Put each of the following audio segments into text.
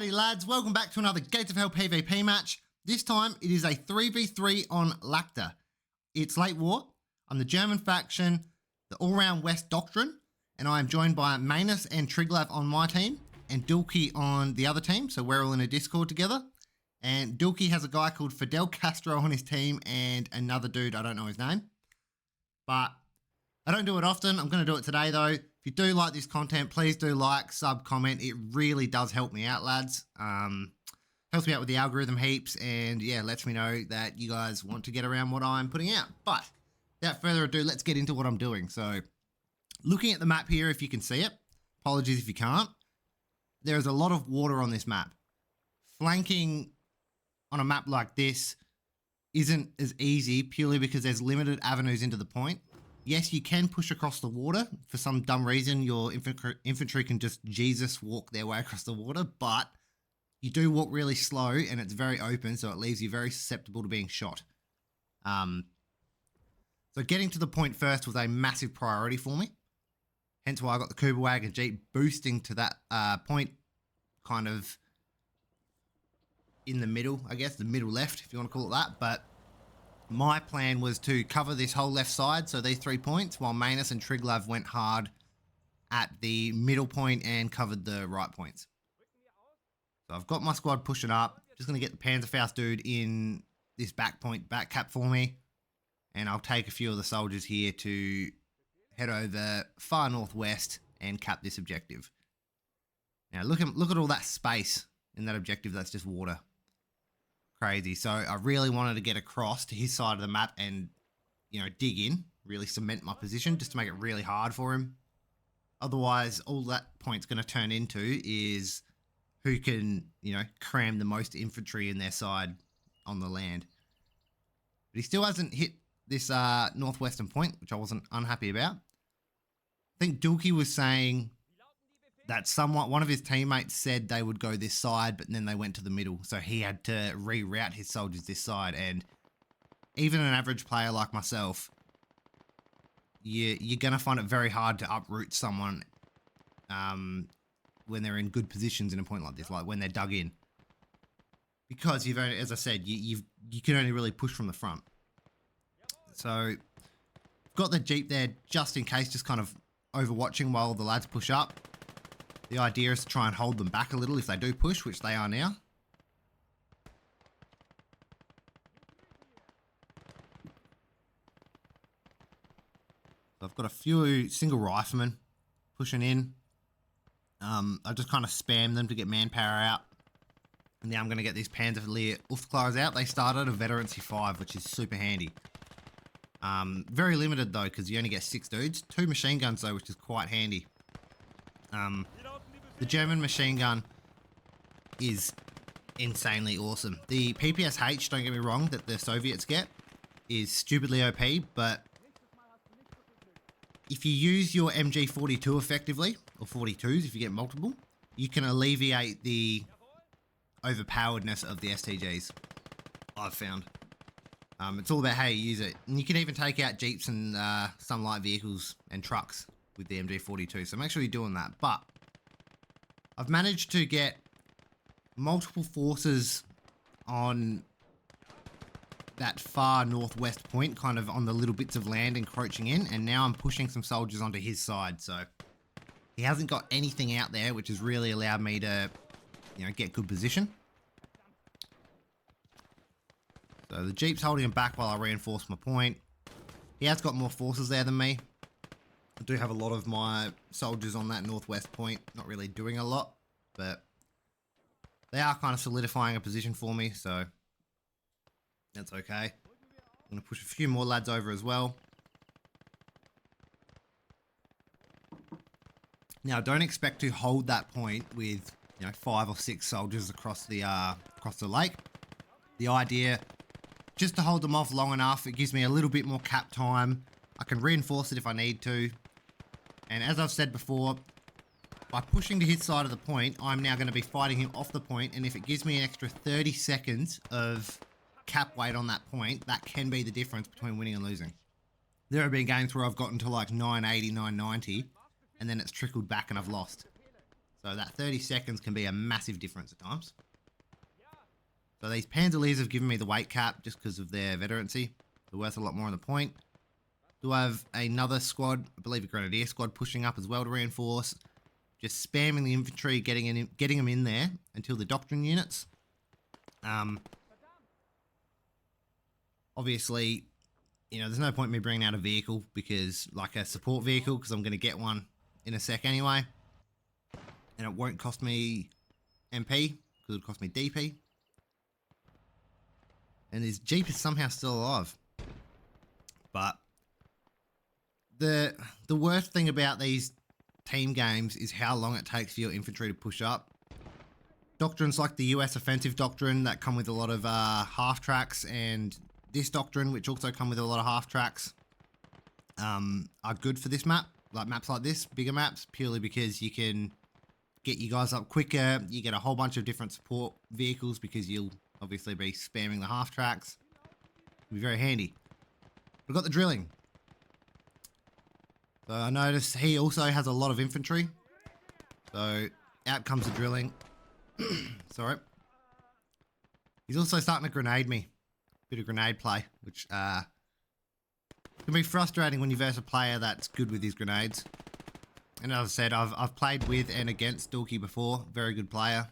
Howdy lads, welcome back to another Gates of Hell PvP match. This time it is a 3v3 on Lacta. It's late war. I'm the German faction, the all-round West Doctrine, and I am joined by Mainis and Triglav on my team, and Dulky on the other team, so we're all in a Discord together. And Dulky has a guy called Fidel Castro on his team and another dude, I don't know his name. But I don't do it often, I'm going to do it today though. If you do like this content, please do like, sub, comment. It really does help me out, lads. Helps me out with the algorithm heaps, and yeah, lets me know that you guys want to get around what I'm putting out. But without further ado, let's get into what I'm doing. So, looking at the map here, if you can see it, apologies if you can't, there is a lot of water on this map. Flanking on a map like this isn't as easy purely because there's limited avenues into the point. Yes, you can push across the water. For some dumb reason, your infantry can just Jesus walk their way across the water, but you do walk really slow and it's very open, so it leaves you very susceptible to being shot. So getting to the point first was a massive priority for me. Hence why I got the Kuba Wagon Jeep boosting to that point kind of in the middle, I guess, the middle left, if you want to call it that, but my plan was to cover this whole left side, so these 3 points, while Mainis and Triglav went hard at the middle point and covered the right points. So I've got my squad pushing up. Just going to get the Panzerfaust dude in this back point, back cap for me. And I'll take a few of the soldiers here to head over far northwest and cap this objective. Now look at all that space in that objective. That's just water. Crazy. So I really wanted to get across to his side of the map and, you know, dig in, really cement my position just to make it really hard for him. Otherwise, all that point's going to turn into is who can, you know, cram the most infantry in their side on the land. But he still hasn't hit this northwestern point, which I wasn't unhappy about. I think Dulky was saying that one of his teammates said they would go this side, but then they went to the middle. So he had to reroute his soldiers this side. And even an average player like myself, you're going to find it very hard to uproot someone when they're in good positions in a point like this, like when they're dug in. Because you've only, as I said, you can only really push from the front. So got the Jeep there just in case, just kind of overwatching while the lads push up. The idea is to try and hold them back a little if they do push, which they are now. So I've got a few single riflemen pushing in. I just kind of spam them to get manpower out. And now I'm going to get these Panzerlehr Uftklars out. They started a veteran C5, which is super handy. Very limited though, because you only get 6 dudes. 2 machine guns though, which is quite handy. The German machine gun is insanely awesome. The PPSH, don't get me wrong, that the Soviets get is stupidly OP, but if you use your MG42 effectively, or 42s if you get multiple, you can alleviate the overpoweredness of the STGs, I've found. It's all about how you use it. And you can even take out Jeeps and some light vehicles and trucks with the MG42, so make sure you're doing that. But I've managed to get multiple forces on that far northwest point, kind of on the little bits of land encroaching in, and now I'm pushing some soldiers onto his side, so he hasn't got anything out there, which has really allowed me to, you know, get good position. So the Jeep's holding him back while I reinforce my point. He has got more forces there than me. I do have a lot of my soldiers on that northwest point, not really doing a lot, but they are kind of solidifying a position for me, so that's okay. I'm going to push a few more lads over as well. Now, don't expect to hold that point with, you know, 5 or 6 soldiers across the lake. The idea, just to hold them off long enough, it gives me a little bit more cap time. I can reinforce it if I need to. And as I've said before, by pushing to his side of the point, I'm now going to be fighting him off the point, and if it gives me an extra 30 seconds of cap weight on that point, that can be the difference between winning and losing. There have been games where I've gotten to like 980, 990, and then it's trickled back and I've lost. So that 30 seconds can be a massive difference at times. So these Panzerleers have given me the weight cap just because of their veterancy. They're worth a lot more on the point. Do I have another squad, I believe a Grenadier squad, pushing up as well to reinforce. Just spamming the infantry, getting them in there until the doctrine units. Obviously, you know, there's no point in me bringing out a vehicle because, like a support vehicle, because I'm going to get one in a sec anyway. And it won't cost me MP, because it'll cost me DP. And his Jeep is somehow still alive. But the worst thing about these team games is how long it takes for your infantry to push up. Doctrines like the US offensive doctrine that come with a lot of half tracks, and this doctrine, which also come with a lot of half tracks, are good for this map. Like maps like this, bigger maps, purely because you can get you guys up quicker. You get a whole bunch of different support vehicles because you'll obviously be spamming the half tracks. It'll be very handy. We've got the drilling. So I noticed he also has a lot of infantry. So out comes the drilling. Sorry. He's also starting to grenade me. Bit of grenade play, which can be frustrating when you verse a player that's good with his grenades. And as I said, I've played with and against Dulky before. Very good player.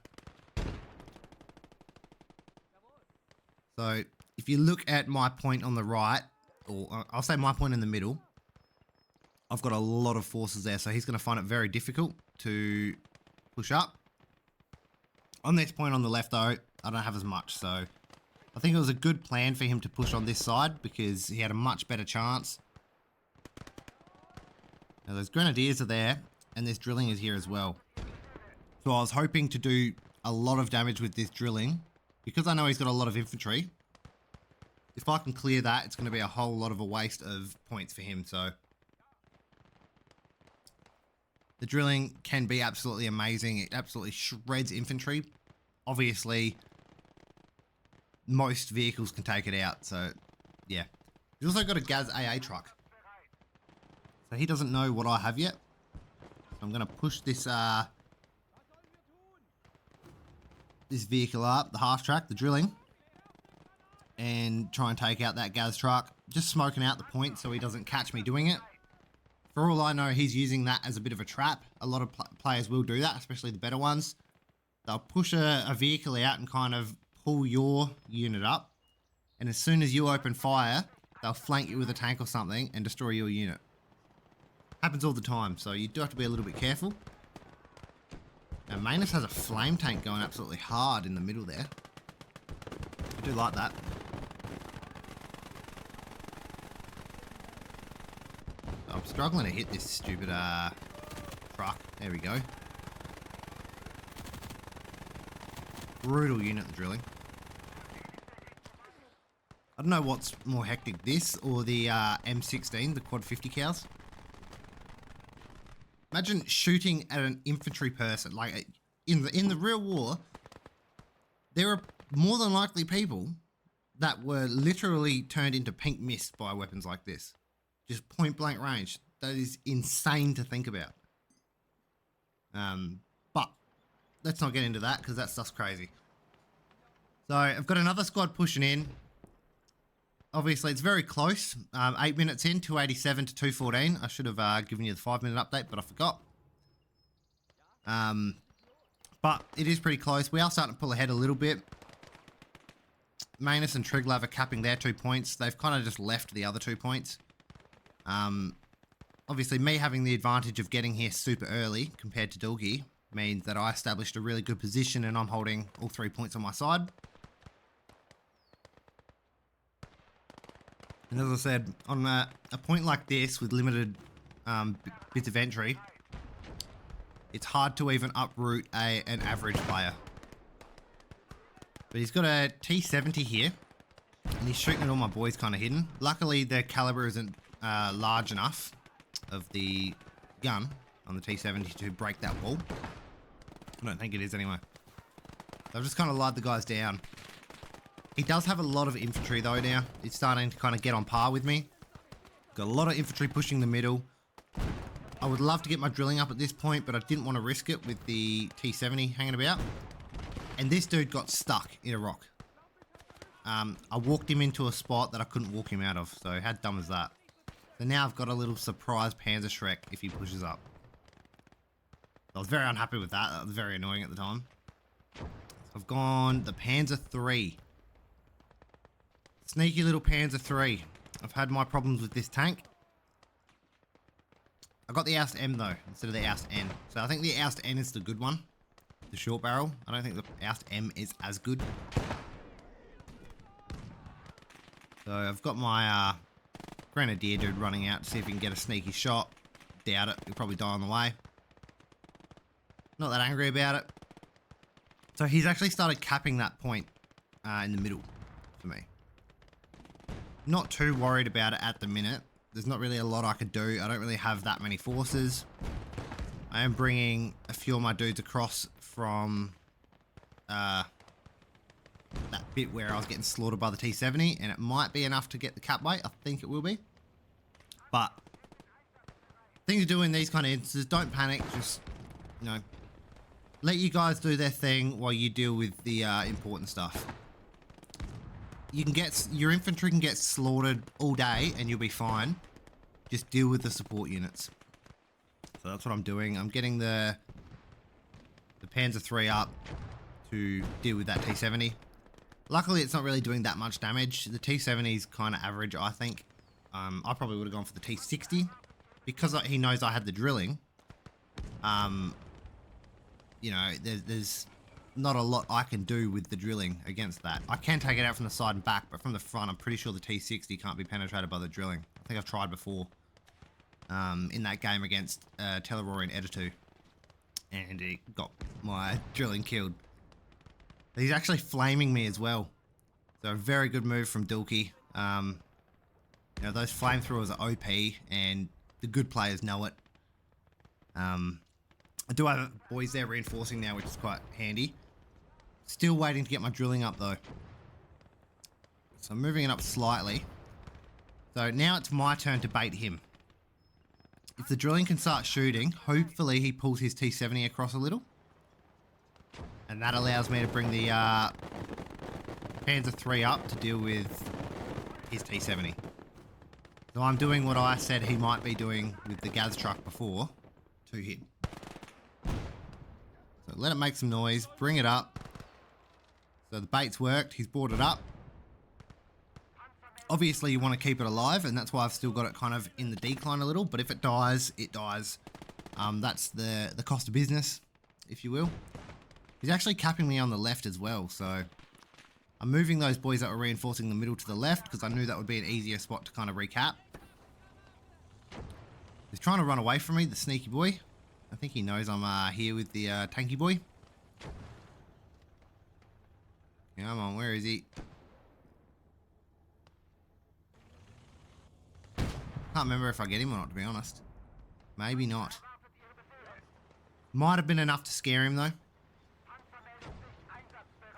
So if you look at my point on the right, or I'll say my point in the middle, I've got a lot of forces there, so he's going to find it very difficult to push up. On this point on the left, though, I don't have as much, so I think it was a good plan for him to push on this side because he had a much better chance. Now, those Grenadiers are there, and this drilling is here as well. So I was hoping to do a lot of damage with this drilling because I know he's got a lot of infantry. If I can clear that, it's going to be a whole lot of a waste of points for him, so the drilling can be absolutely amazing. It absolutely shreds infantry. Obviously, most vehicles can take it out, so yeah. He's also got a Gaz AA truck. So he doesn't know what I have yet. So I'm going to push this this vehicle up, the half track, the drilling, and try and take out that Gaz truck. Just smoking out the point so he doesn't catch me doing it. For all I know, he's using that as a bit of a trap. A lot of players will do that, especially the better ones. They'll push a vehicle out and kind of pull your unit up. And as soon as you open fire, they'll flank you with a tank or something and destroy your unit. Happens all the time, so you do have to be a little bit careful. Now, Mainis has a flame tank going absolutely hard in the middle there. I do like that. I'm struggling to hit this stupid truck. There we go. Brutal unit, the drilling. I don't know what's more hectic, this or the M16, the quad 50 cows. Imagine shooting at an infantry person. Like in the real war, there are more than likely people that were literally turned into pink mist by weapons like this. Just point blank range. That is insane to think about. But let's not get into that because that stuff's crazy. So I've got another squad pushing in. Obviously, it's very close. 8 minutes in, 287 to 214. I should have given you the 5-minute update, but I forgot. But it is pretty close. We are starting to pull ahead a little bit. Mainis and Triglav are capping their 2 points. They've kind of just left the other 2 points. Obviously, me having the advantage of getting here super early compared to Dulky means that I established a really good position and I'm holding all 3 points on my side. And as I said, on a point like this with limited bits of entry, it's hard to even uproot an average player. But he's got a T70 here, and he's shooting at all my boys kind of hidden. Luckily, the caliber isn't large enough of the gun on the T70 to break that wall. I don't think it is anyway. So I've just kind of lied the guys down. He does have a lot of infantry though now. It's starting to kind of get on par with me. Got a lot of infantry pushing the middle. I would love to get my drilling up at this point, but I didn't want to risk it with the T70 hanging about. And this dude got stuck in a rock. I walked him into a spot that I couldn't walk him out of, so how dumb is that? So now I've got a little surprise Panzer Shrek if he pushes up. I was very unhappy with that. That was very annoying at the time. So I've gone the Panzer III. Sneaky little Panzer III. I've had my problems with this tank. I got the Aust M though, instead of the Aust N. So I think the Aust N is the good one. The short barrel. I don't think the Aust M is as good. So I've got my Grenadier dude running out to see if he can get a sneaky shot. Doubt it. He'll probably die on the way. Not that angry about it. So he's actually started capping that point in the middle for me. Not too worried about it at the minute. There's not really a lot I could do. I don't really have that many forces. I am bringing a few of my dudes across from that bit where I was getting slaughtered by the T70, and it might be enough to get the cap weight. I think it will be. But thing to do in these kind of instances, don't panic. Just, you know, let you guys do their thing while you deal with the important stuff. You can get, your infantry can get slaughtered all day and you'll be fine. Just deal with the support units. So that's what I'm doing. I'm getting the Panzer III up to deal with that T70. Luckily, it's not really doing that much damage. The T70 is kind of average, I think. I probably would have gone for the T60 because he knows I had the drilling. You know, there's not a lot I can do with the drilling against that. I can take it out from the side and back, but from the front, I'm pretty sure the T60 can't be penetrated by the drilling. I think I've tried before in that game against Tellerorian Editor, and it got my drilling killed. He's actually flaming me as well. So a very good move from Dulky. You know, those flamethrowers are OP, and the good players know it. I do have boys there reinforcing now, which is quite handy. Still waiting to get my drilling up though. So I'm moving it up slightly. So now it's my turn to bait him. If the drilling can start shooting, hopefully he pulls his T70 across a little. And that allows me to bring the Panzer III up to deal with his T70. So I'm doing what I said he might be doing with the Gaz truck before, to hit. So let it make some noise, bring it up. So the bait's worked, he's brought it up. Obviously you want to keep it alive, and that's why I've still got it kind of in the decline a little, but if it dies, it dies. That's the cost of business, if you will. He's actually capping me on the left as well, so I'm moving those boys that were reinforcing the middle to the left because I knew that would be an easier spot to kind of recap. He's trying to run away from me, the sneaky boy. I think he knows I'm here with the tanky boy. Come on, where is he? Can't remember if I get him or not, to be honest. Maybe not. Might have been enough to scare him though.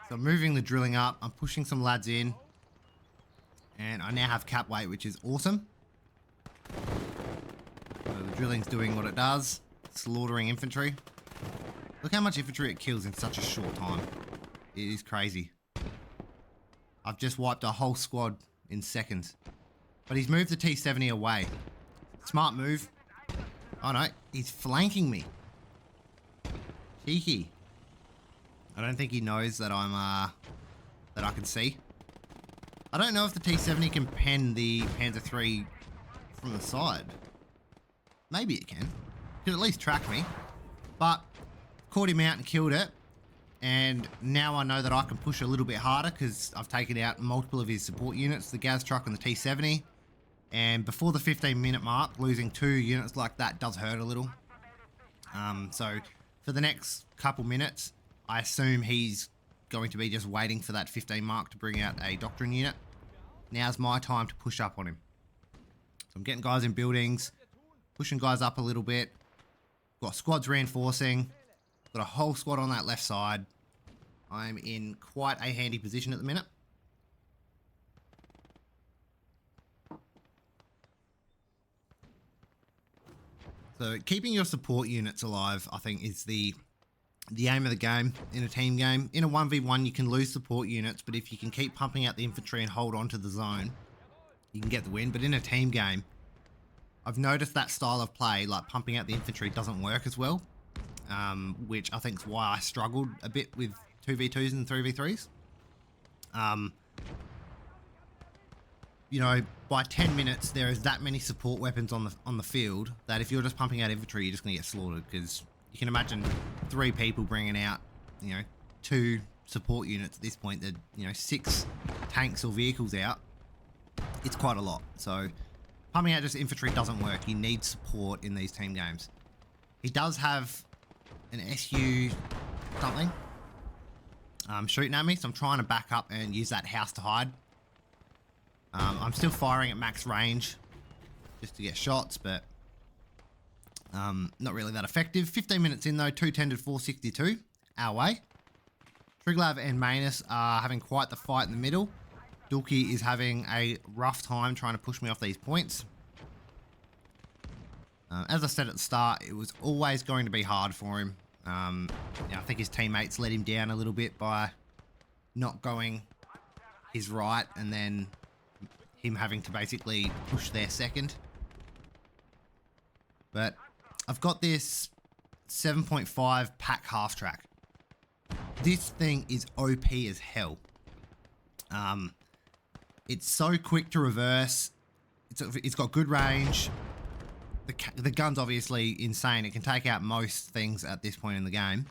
So I'm moving the drilling up, I'm pushing some lads in, and I now have cap weight, which is awesome. So the drilling's doing what it does, slaughtering infantry. Look how much infantry it kills in such a short time. It is crazy. I've just wiped a whole squad in seconds. But he's moved the T70 away. Smart move. Oh no, he's flanking me. Cheeky. I don't think he knows that I'm, that I can see. I don't know if the T70 can pen the Panzer III from the side. Maybe it can. It could at least track me. But, caught him out and killed it. And now I know that I can push a little bit harder because I've taken out multiple of his support units, the Gaz truck and the T70. And before the 15-minute mark, losing 2 units like that does hurt a little. So, for the next couple minutes, I assume he's going to be just waiting for that 15 mark to bring out a doctrine unit. Now's my time to push up on him. So I'm getting guys in buildings, pushing guys up a little bit. Got squads reinforcing. Got a whole squad on that left side. I'm in quite a handy position at the minute. So keeping your support units alive, I think, is the aim of the game in a team game. In a 1v1, you can lose support units, but if you can keep pumping out the infantry and hold on to the zone, you can get the win. But in a team game, I've noticed that style of play, like pumping out the infantry, doesn't work as well, which I think is why I struggled a bit with 2v2s and 3v3s. You know, by 10 minutes, there is that many support weapons on the field that if you're just pumping out infantry, you're just going to get slaughtered, because you can imagine 3 people bringing out, you know, 2 support units at this point, that, you know, 6 tanks or vehicles out. It's quite a lot. So pumping out just infantry doesn't work. You need support in these team games. He does have an SU something shooting at me, so I'm trying to back up and use that house to hide. I'm still firing at max range just to get shots, but not really that effective. 15 minutes in though, 210 to 462 our way. Triglav and Mainis are having quite the fight in the middle. Dulky is having a rough time trying to push me off these points. As I said at the start, it was always going to be hard for him. I think his teammates let him down a little bit by not going his right, and then him having to basically push their second. But I've got this 7.5 pack half track. This thing is OP as hell. It's so quick to reverse. It's got good range. The gun's obviously insane. It can take out most things at this point in the game.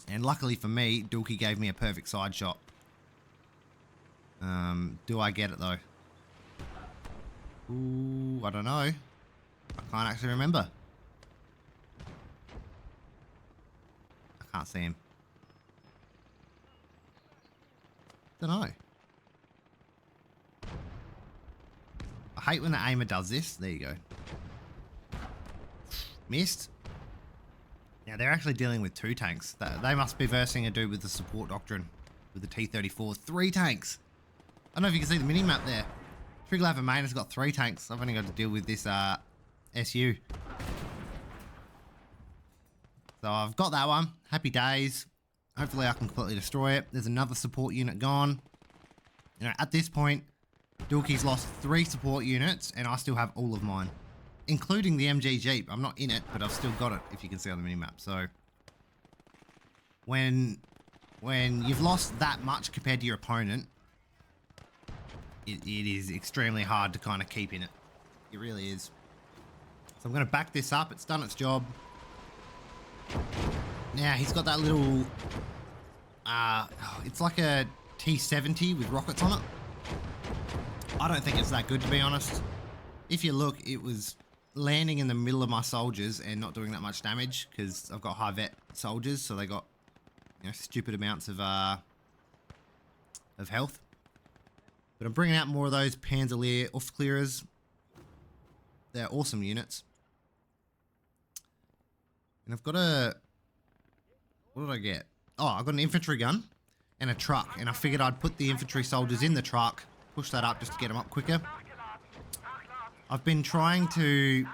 And luckily for me, Dulky gave me a perfect side shot. Do I get it though? Ooh, I don't know. I can't actually remember. I can't see him. Don't know. I hate when the aimer does this. There you go. Missed. Now they're actually dealing with 2 tanks. They must be versing a dude with the support doctrine with the T-34. 3 tanks. I don't know if you can see the mini-map there. Triglav and Mainis got 3 tanks. I've only got to deal with this SU. So I've got that one. Happy days. Hopefully I can completely destroy it. There's another support unit gone. You know, at this point, Dulky's lost 3 support units, and I still have all of mine, including the MG Jeep. I'm not in it, but I've still got it, if you can see on the mini-map. So when you've lost that much compared to your opponent, it is extremely hard to kind of keep in it. It really is. So I'm going to back this up. It's done its job. Now he's got that little it's like a T-70 with rockets on it. I don't think it's that good, to be honest. If you look, it was landing in the middle of my soldiers and not doing that much damage, because I've got high vet soldiers, so they got, you know, stupid amounts of health. But I'm bringing out more of those Panzerlehr Aufklärers. They're awesome units. And I've got a... What did I get? Oh, I got an infantry gun and a truck. And I figured I'd put the infantry soldiers in the truck, push that up just to get them up quicker. I've been trying to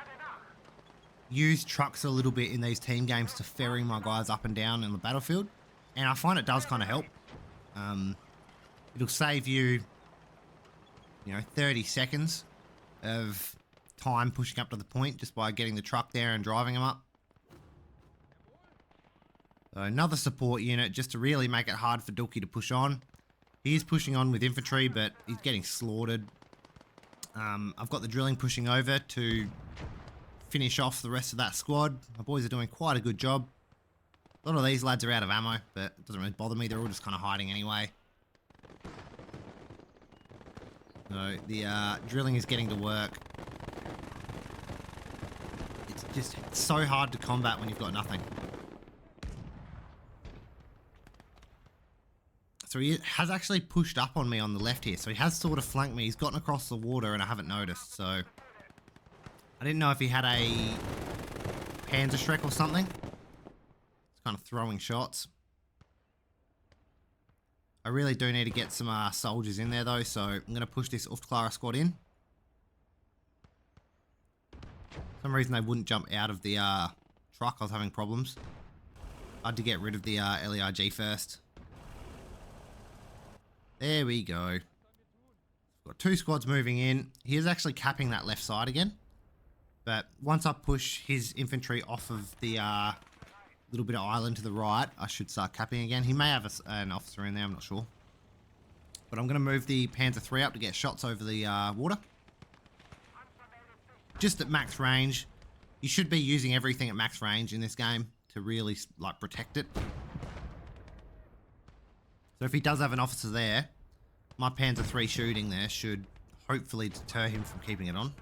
use trucks a little bit in these team games to ferry my guys up and down in the battlefield. And I find it does kind of help. It'll save you, 30 seconds of time pushing up to the point just by getting the truck there and driving them up. So another support unit just to really make it hard for Dulky to push on. He is pushing on with infantry, but he's getting slaughtered. I've got the drilling pushing over to finish off the rest of that squad. My boys are doing quite a good job. A lot of these lads are out of ammo, but it doesn't really bother me. They're all just kind of hiding anyway. So the drilling is getting to work. It's so hard to combat when you've got nothing. So he has actually pushed up on me on the left here. So he has sort of flanked me. He's gotten across the water and I haven't noticed. So I didn't know if he had a Panzerschreck or something. It's kind of throwing shots. I really do need to get some soldiers in there though. So I'm going to push this Aufklärer squad in. For some reason they wouldn't jump out of the truck. I was having problems. I had to get rid of the LERG first. There we go. Got 2 squads moving in. He is actually capping that left side again. But once I push his infantry off of the little bit of island to the right, I should start capping again. He may have an officer in there, I'm not sure. But I'm going to move the Panzer III up to get shots over the water. Just at max range. You should be using everything at max range in this game to really like protect it. So if he does have an officer there, my Panzer III shooting there should hopefully deter him from keeping it on.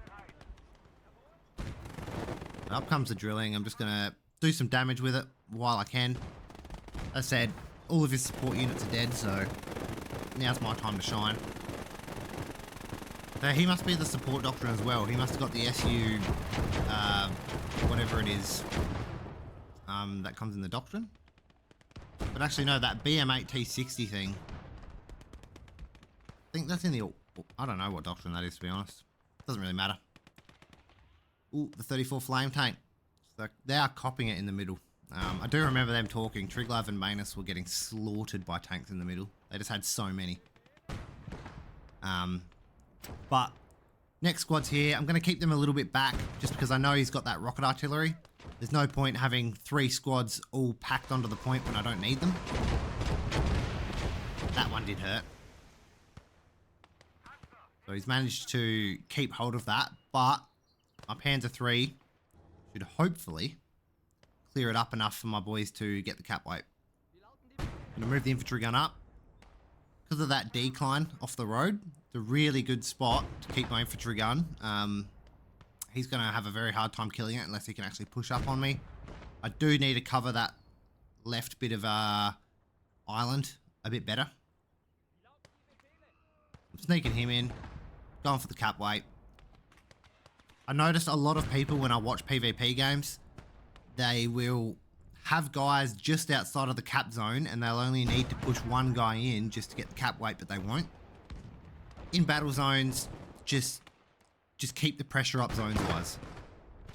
Up comes the drilling. I'm just going to do some damage with it while I can. As I said, all of his support units are dead, so now's my time to shine. So he must be the support doctrine as well. He must have got the SU, whatever it is, that comes in the doctrine. But actually, no, that BM8T60 thing, I think that's in the, I don't know what doctrine that is, to be honest. Doesn't really matter. Ooh, the 34 flame tank. So they are copying it in the middle. I do remember them talking. Triglav and Mainis were getting slaughtered by tanks in the middle. They just had so many. But next squad's here. I'm going to keep them a little bit back just because I know he's got that rocket artillery. There's no point having 3 squads all packed onto the point when I don't need them. That one did hurt. So he's managed to keep hold of that, but my Panzer III should hopefully clear it up enough for my boys to get the cap weight. I'm going to move the infantry gun up. Because of that decline off the road, it's a really good spot to keep my infantry gun. He's going to have a very hard time killing it unless he can actually push up on me. I do need to cover that left bit of island a bit better. I'm sneaking him in, going for the cap weight. I noticed a lot of people when I watch PvP games, they will have guys just outside of the cap zone and they'll only need to push one guy in just to get the cap weight, but they won't. In battle zones, just keep the pressure up zones wise.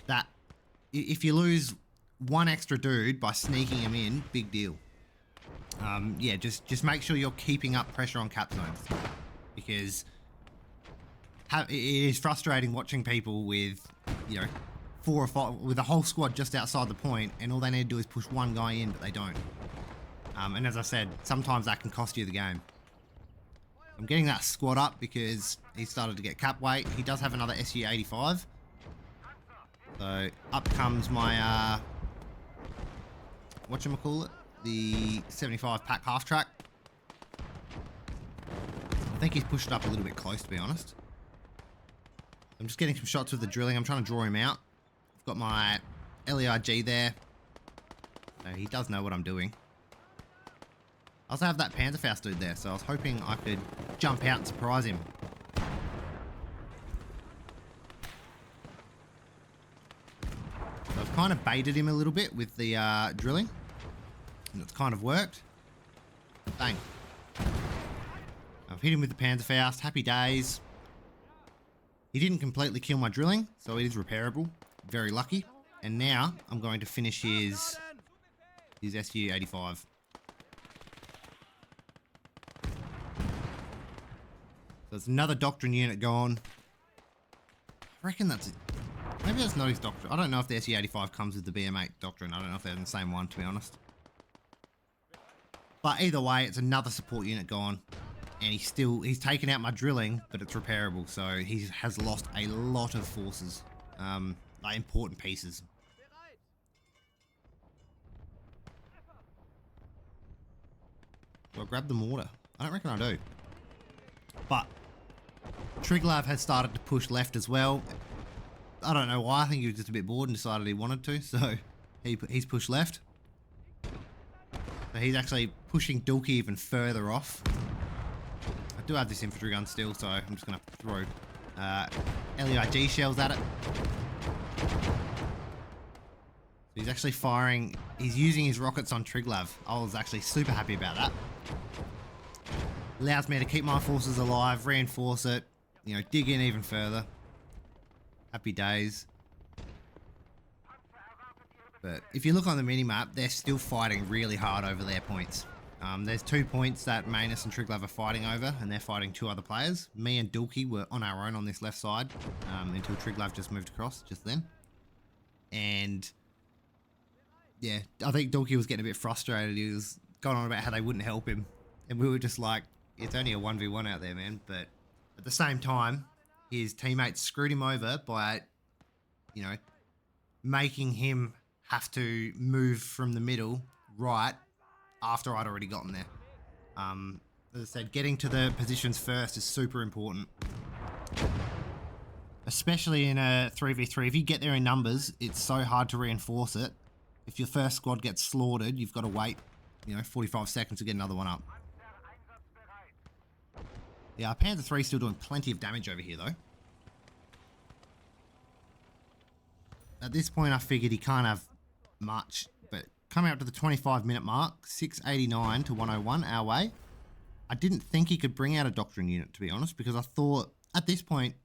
That if you lose one extra dude by sneaking him in, big deal. Yeah, just make sure you're keeping up pressure on cap zones, because it is frustrating watching people with, you know, 4 or 5 with a whole squad just outside the point, and all they need to do is push one guy in, but they don't. And as I said, sometimes that can cost you the game. I'm getting that squad up because he started to get cap weight. He does have another SU-85. So up comes my, whatchamacallit, the 75 pack half track. I think he's pushed up a little bit close, to be honest. I'm just getting some shots with the drilling. I'm trying to draw him out. I've got my LERG there. So he does know what I'm doing. I also have that Panzerfaust dude there, so I was hoping I could jump out and surprise him. So I've kind of baited him a little bit with the drilling, and it's kind of worked. Bang. I've hit him with the Panzerfaust. Happy days. He didn't completely kill my drilling, so it is repairable. Very lucky. And now I'm going to finish his SU-85. So it's another doctrine unit gone. I reckon that's it. Maybe that's not his doctrine. I don't know if the SU-85 comes with the BM8 doctrine. I don't know if they're in the same one, to be honest. But either way, it's another support unit gone. And he's taken out my drilling, but it's repairable. So he has lost a lot of forces. Like important pieces. Do I grab the mortar? I don't reckon I do. But Triglav has started to push left as well. I don't know why. I think he was just a bit bored and decided he wanted to. So he's pushed left. So he's actually pushing Dulky even further off. I do have this infantry gun still, so I'm just going to throw LERG shells at it. So he's actually firing. He's using his rockets on Triglav. I was actually super happy about that. Allows me to keep my forces alive, reinforce it, you know, dig in even further. Happy days. But if you look on the mini-map, they're still fighting really hard over their points. There's 2 points that Mainis and Triglav are fighting over, and they're fighting 2 other players. Me and Dulky were on our own on this left side until Triglav just moved across just then. And yeah, I think Dulky was getting a bit frustrated. He was going on about how they wouldn't help him. And we were just like, it's only a 1v1 out there, man. But at the same time, his teammates screwed him over by, you know, making him have to move from the middle right after I'd already gotten there. As I said, getting to the positions first is super important. Especially in a 3v3. If you get there in numbers, it's so hard to reinforce it. If your first squad gets slaughtered, you've got to wait, 45 seconds to get another one up. Yeah, Panzer 3 still doing plenty of damage over here, though. At this point, I figured he can't have much, but coming up to the 25-minute mark, 689 to 101 our way. I didn't think he could bring out a doctrine unit, to be honest, because I thought, at this point,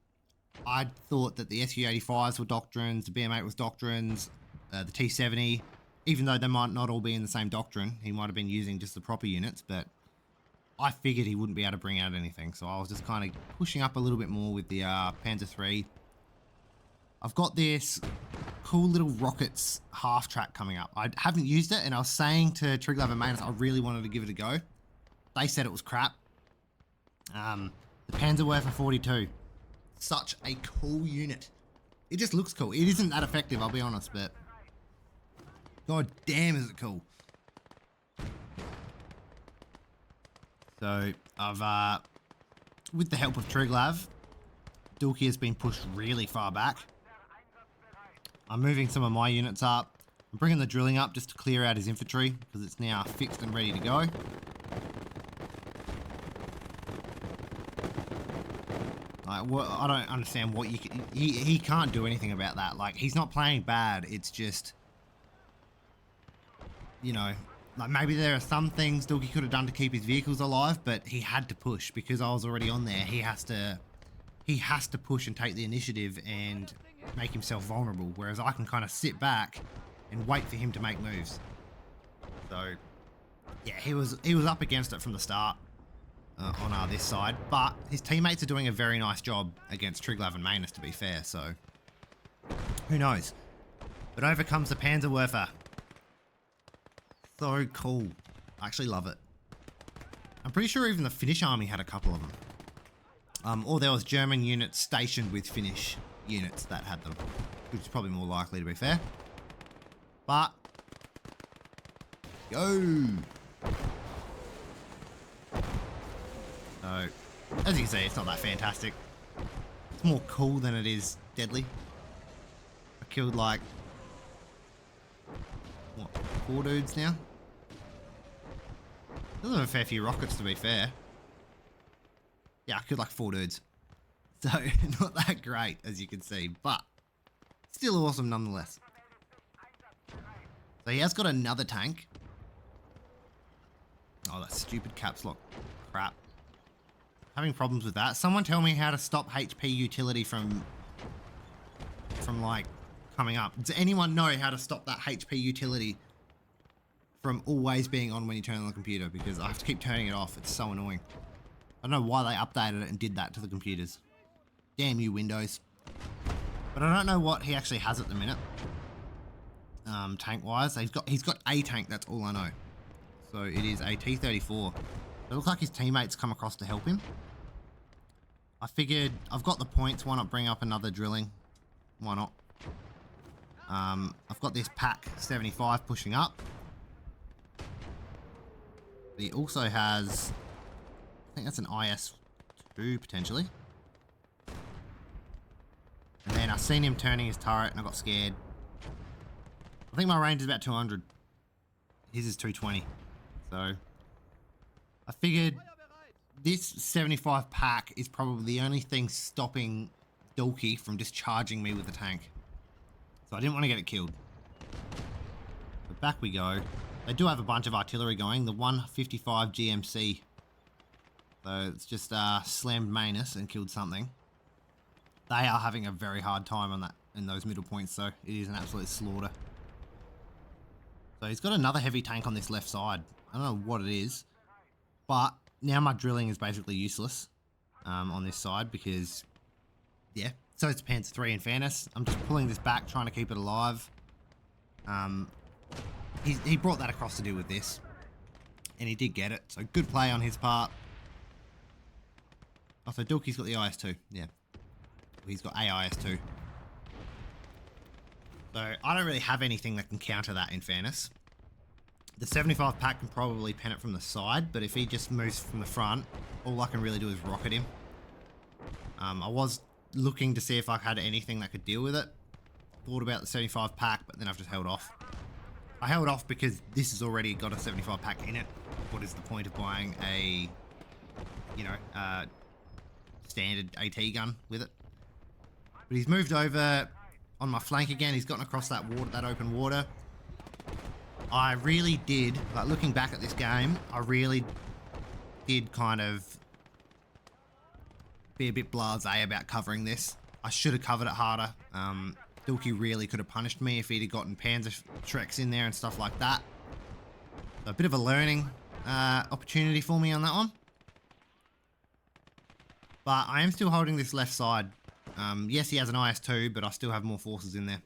I thought that the SU-85s were doctrines, the BM-8 was doctrines, the T-70, even though they might not all be in the same doctrine, he might have been using just the proper units, but I figured he wouldn't be able to bring out anything, so I was just kind of pushing up a little bit more with the Panzer 3. I've got this cool little rockets half track coming up. I haven't used it, and I was saying to Triglav and Mainis I really wanted to give it a go. They said it was crap. The Panzerwerfer 42. Such a cool unit. It just looks cool. It isn't that effective, I'll be honest, but god damn is it cool. So I've with the help of Triglav, Dulky has been pushed really far back. I'm moving some of my units up. I'm bringing the drilling up just to clear out his infantry because it's now fixed and ready to go. Like, I don't understand what you can, he can't do anything about that. Like, he's not playing bad. It's just, like maybe there are some things Dulky could have done to keep his vehicles alive, but he had to push because I was already on there. He has to push and take the initiative and make himself vulnerable, whereas I can kind of sit back and wait for him to make moves. So yeah, he was up against it from the start on this side, but his teammates are doing a very nice job against Triglav and Mainis, to be fair, so who knows. But over comes the Panzerwerfer. So cool. I actually love it. I'm pretty sure even the Finnish army had a couple of them. Or there was German units stationed with Finnish units that had them, which is probably more likely, to be fair. But go. So as you can see, it's not that fantastic. It's more cool than it is deadly. I killed like what, 4 dudes now. Doesn't have a fair few rockets, to be fair. Yeah, I killed like 4 dudes. So, not that great, as you can see, but still awesome nonetheless. So he has got another tank. Oh, that stupid caps lock crap. Having problems with that. Someone tell me how to stop HP utility from like coming up. Does anyone know how to stop that HP utility from always being on when you turn on the computer? Because I have to keep turning it off. It's so annoying. I don't know why they updated it and did that to the computers. Damn you, Windows. But I don't know what he actually has at the minute. Tank-wise. He's got a tank, that's all I know. So it is a T-34. It looks like his teammates come across to help him. I figured I've got the points, why not bring up another drilling? Why not? I've got this pack 75 pushing up. He also has, I think that's an IS-2 potentially. And then I seen him turning his turret and I got scared. I think my range is about 200. His is 220. So I figured this 75 pack is probably the only thing stopping Dulky from just charging me with the tank. So I didn't want to get it killed. But back we go. They do have a bunch of artillery going. The 155 GMC. So it's just slammed Mainis and killed something. They are having a very hard time on that in those middle points, so it is an absolute slaughter. So he's got another heavy tank on this left side. I don't know what it is, but now my drilling is basically useless on this side because, yeah, so it's Panther 3 in fairness. I'm just pulling this back, trying to keep it alive. He brought that across to deal with this, and he did get it. So good play on his part. Oh, so Dulky's got the IS-2. Yeah. He's got AIS-2. So I don't really have anything that can counter that in fairness. The 75 pack can probably pen it from the side, but if he just moves from the front, all I can really do is rocket him. I was looking to see if I had anything that could deal with it. Thought about the 75 pack, but then I've just held off. I held off because this has already got a 75 pack in it. What is the point of buying a, you know, standard AT gun with it? But he's moved over on my flank again. He's gotten across that water, that open water. I really did, like looking back at this game, I really did kind of be a bit blasé about covering this. I should have covered it harder. Dulky really could have punished me if he'd have gotten Panzer Shreks in there and stuff like that. So a bit of a learning opportunity for me on that one. But I am still holding this left side. Yes, he has an IS-2, but I still have more forces in there.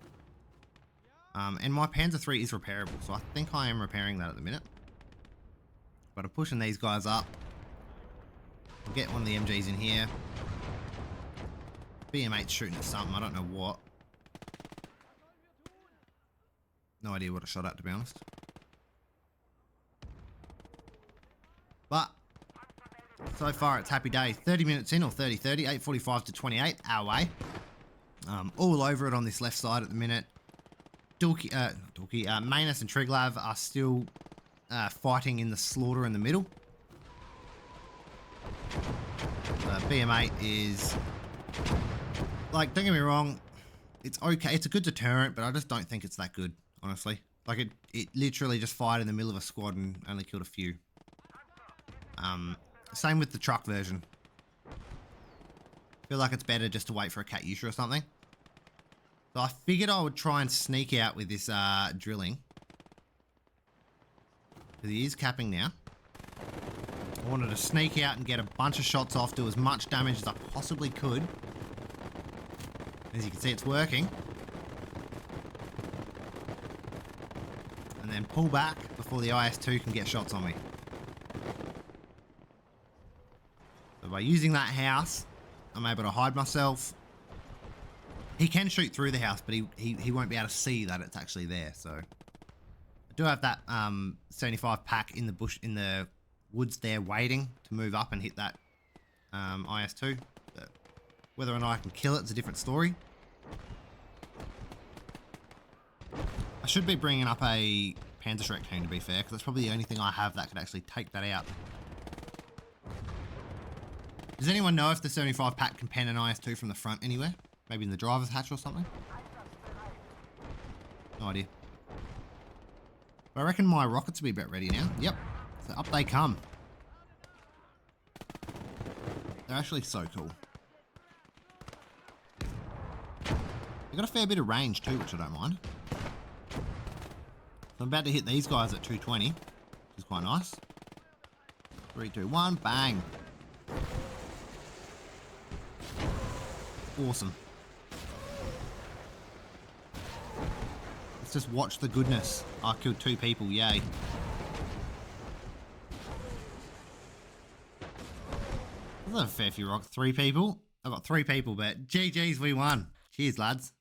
And my Panzer 3 is repairable, so I think I am repairing that at the minute. But I'm pushing these guys up. I'll get one of the MGs in here. BM8's shooting at something, I don't know what. No idea what I shot at, to be honest. But so far it's happy days. 30 minutes in, or 30, 8:45 to 28 our way. All over it on this left side at the minute. Mainis and Triglav are still fighting in the slaughter in the middle. BM8 is, like, don't get me wrong, it's okay. It's a good deterrent, but I just don't think it's that good, honestly. Like, it literally just fired in the middle of a squad and only killed a few. Same with the truck version. I feel like it's better just to wait for a Katyusha or something. So I figured I would try and sneak out with this drilling. Because he is capping now. I wanted to sneak out and get a bunch of shots off, do as much damage as I possibly could. As you can see, it's working. And then pull back before the IS-2 can get shots on me. So by using that house, I'm able to hide myself. He can shoot through the house, but he won't be able to see that it's actually there. So I do have that 75 pack in the bush, in the woods there, waiting to move up and hit that IS-2. But whether or not I can kill it is a different story. I should be bringing up a Panzer Shrek team, to be fair, because that's probably the only thing I have that could actually take that out. Does anyone know if the 75 pack can pen an IS-2 from the front anywhere? Maybe in the driver's hatch or something? No idea. But I reckon my rockets will be about ready now. Yep. So up they come. They're actually so cool. They've got a fair bit of range too, which I don't mind. So I'm about to hit these guys at 220, which is quite nice. 3, 2, 1, bang. Awesome. Let's just watch the goodness. I killed 2 people, yay. That's a fair few rocks. 3 people? I've got 3 people, but GG's, we won. Cheers, lads.